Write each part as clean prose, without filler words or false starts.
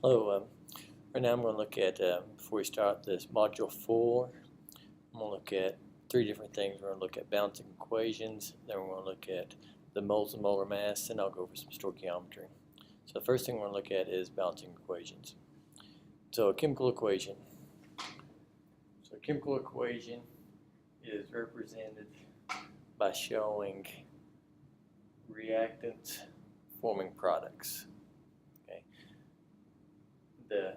Hello, right now I'm going to look at, before we start this module 4, I'm going to look at three different things. We're going to look at balancing equations, then we're going to look at the moles and molar mass, and I'll go over some stoichiometry. So the first thing we're going to look at is balancing equations. So a chemical equation. So a chemical equation is represented by showing reactants forming products. The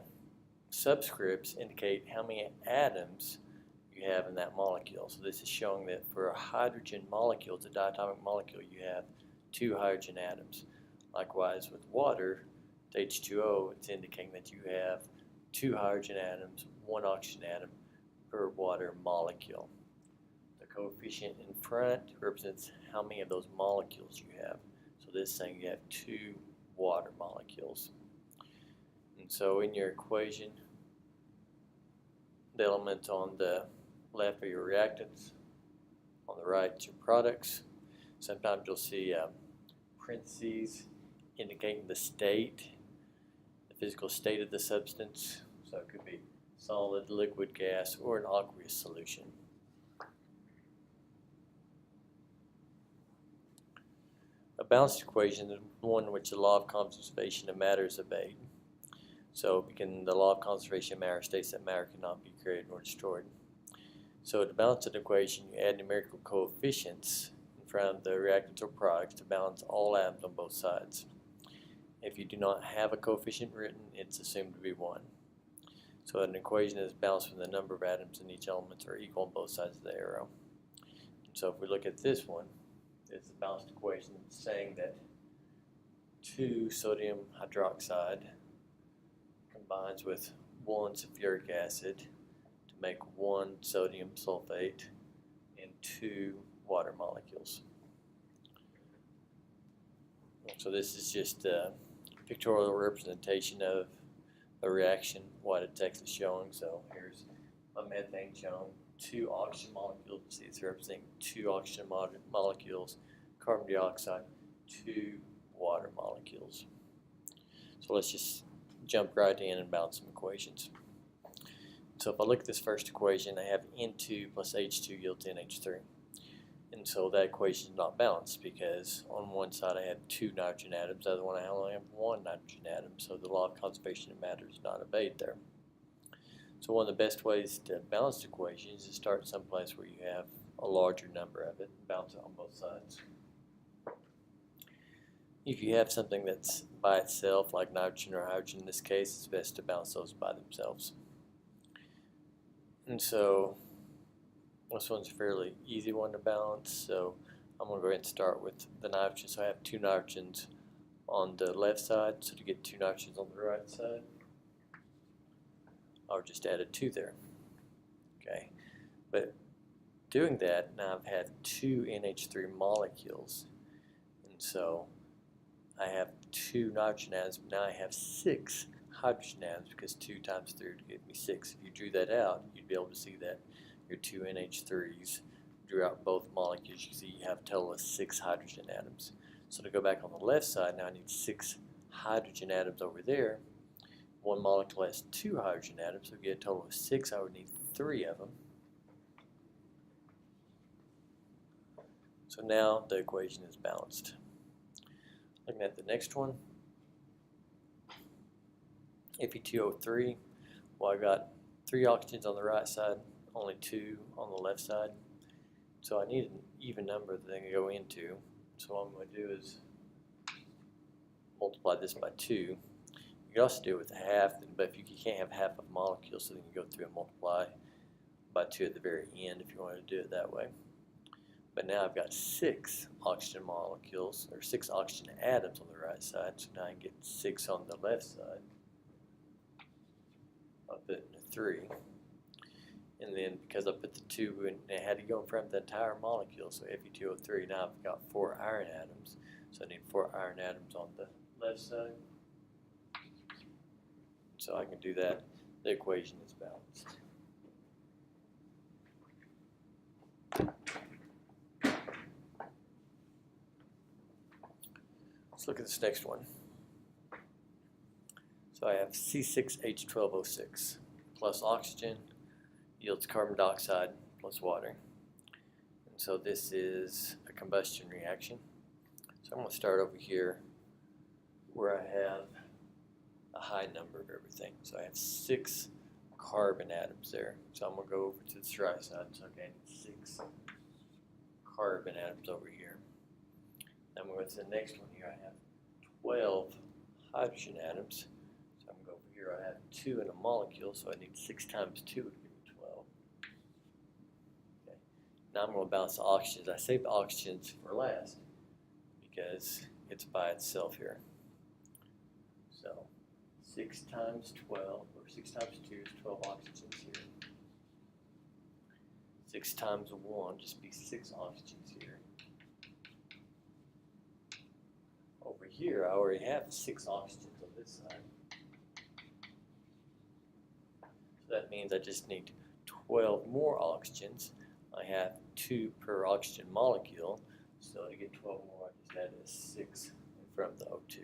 subscripts indicate how many atoms you have in that molecule. So this is showing that for a hydrogen molecule, it's a diatomic molecule, you have 2 hydrogen atoms. Likewise with water, the H2O, it's indicating that you have 2 hydrogen atoms, 1 oxygen atom per water molecule. The coefficient in front represents how many of those molecules you have. So this is saying you have 2 water molecules. And so in your equation, the elements on the left are your reactants, on the right your products. Sometimes you'll see parentheses indicating the state, the physical state of the substance. So it could be solid, liquid, gas, or an aqueous solution. A balanced equation is one in which the law of conservation of matter is obeyed. So the law of conservation of matter states that matter cannot be created nor destroyed. So to balance an equation, you add numerical coefficients in front of the reactants or products to balance all atoms on both sides. If you do not have a coefficient written, it's assumed to be 1. So an equation is balanced when the number of atoms in each element are equal on both sides of the arrow. So if we look at this one, it's a balanced equation saying that 2 sodium hydroxide combines with 1 sulfuric acid to make 1 sodium sulfate and 2 water molecules. So this is just a pictorial representation of a reaction, what a text is showing. So here's a methane shown, 2 oxygen molecules. See, it's representing 2 oxygen molecules, carbon dioxide, 2 water molecules. So let's just jump right in and balance some equations. So if I look at this first equation, I have N2 plus H2 yields NH3. And so that equation is not balanced because on one side I have 2 nitrogen atoms, the other one I only have 1 nitrogen atom. So the law of conservation of matter is not obeyed there. So one of the best ways to balance equations is to start someplace where you have a larger number of it and balance it on both sides. If you have something that's by itself, like nitrogen or hydrogen in this case, it's best to balance those by themselves. And so this one's a fairly easy one to balance, so I'm going to go ahead and start with the nitrogen. So I have 2 nitrogens on the left side, so to get 2 nitrogens on the right side, I'll just add a 2 there. Okay, but doing that, now I've had 2 NH3 molecules, and so I have 2 nitrogen atoms, but now I have 6 hydrogen atoms because 2 times 3 would give me 6. If you drew that out, you'd be able to see that your 2 NH3s drew out both molecules. You see you have a total of 6 hydrogen atoms. So to go back on the left side, now I need 6 hydrogen atoms over there. One molecule has 2 hydrogen atoms, so to get a total of 6, I would need 3 of them. So now the equation is balanced. Looking at the next one, Fe2O3, well, I got 3 oxygens on the right side, only 2 on the left side. So I need an even number that they can go into. So what I'm going to do is multiply this by 2. You can also do it with half, but if you can't have half of a molecule, so then you go through and multiply by 2 at the very end if you want to do it that way. But now I've got 6 oxygen molecules, or 6 oxygen atoms on the right side, so now I can get 6 on the left side. I'll put it in a 3. And then because I put the 2 in, it had to go in front of the entire molecule, so Fe2O3, now I've got 4 iron atoms. So I need 4 iron atoms on the left side. So I can do that. The equation is balanced. Let's look at this next one. So So I have C6H12O6 plus oxygen yields carbon dioxide plus water. And so this is a combustion reaction. So I'm going to start over here where I have a high number of everything. So I have 6 carbon atoms there. So I'm going to go over to the dry side. So again, 6 carbon atoms over here. Then I'm going to go to the next one here. I have 12 hydrogen atoms. So I'm going to go over here. I have 2 in a molecule, so I need 6 times 2 would give me 12. Okay. Now I'm going to balance the oxygens. I saved the oxygens for last because it's by itself here. So 6 times 12, or 6 times 2 is 12 oxygens here. 6 times 1 just be 6 oxygens here. Over here, I already have 6 oxygens on this side. So that means I just need 12 more oxygens. I have 2 per oxygen molecule. So to get 12 more, I just add a 6 in front of the O2.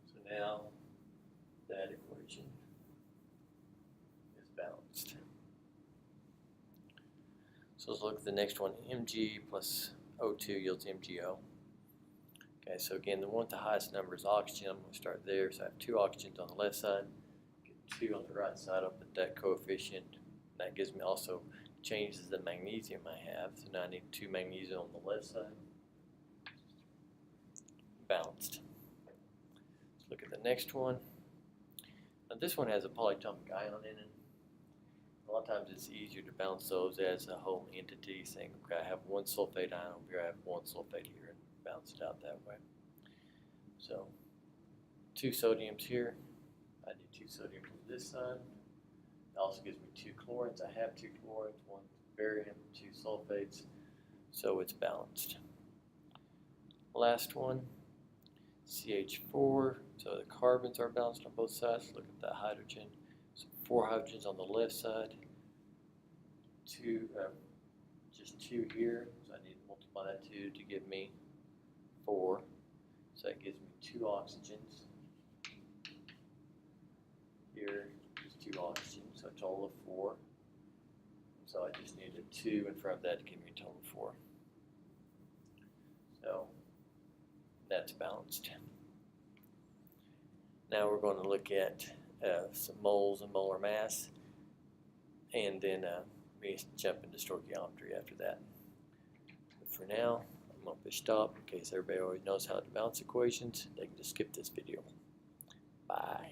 So now that equation is balanced. So let's look at the next one. Mg plus O2 yields MgO. Okay, so again, the one with the highest number is oxygen. I'm going to start there. So I have 2 oxygens on the left side, get 2 on the right side. I'll put that coefficient. That gives me also changes the magnesium I have. So now I need 2 magnesium on the left side. Balanced. Let's look at the next one. Now this one has a polyatomic ion in it. A lot of times it's easier to balance those as a whole entity, saying, okay, I have 1 sulfate ion over here, I have 1 sulfate here, and balance it out that way. So 2 sodiums here. I need 2 sodiums on this side. It also gives me 2 chlorines. I have 2 chlorines, 1 barium, 2 sulfates, so it's balanced. Last one, CH4. So the carbons are balanced on both sides. Look at that hydrogen. So 4 hydrogens on the left side, 2, just 2 here. So I need to multiply that 2 to give me 4. So that gives me 2 oxygens. Here is 2 oxygens, so a total of 4. So I just need a 2 in front of that to give me a total of 4. So that's balanced. Now we're going to look at some moles and molar mass, and then we jump into stoichiometry after that. But for now, I'm going to push stop in case everybody already knows how to balance equations. They can just skip this video. Bye.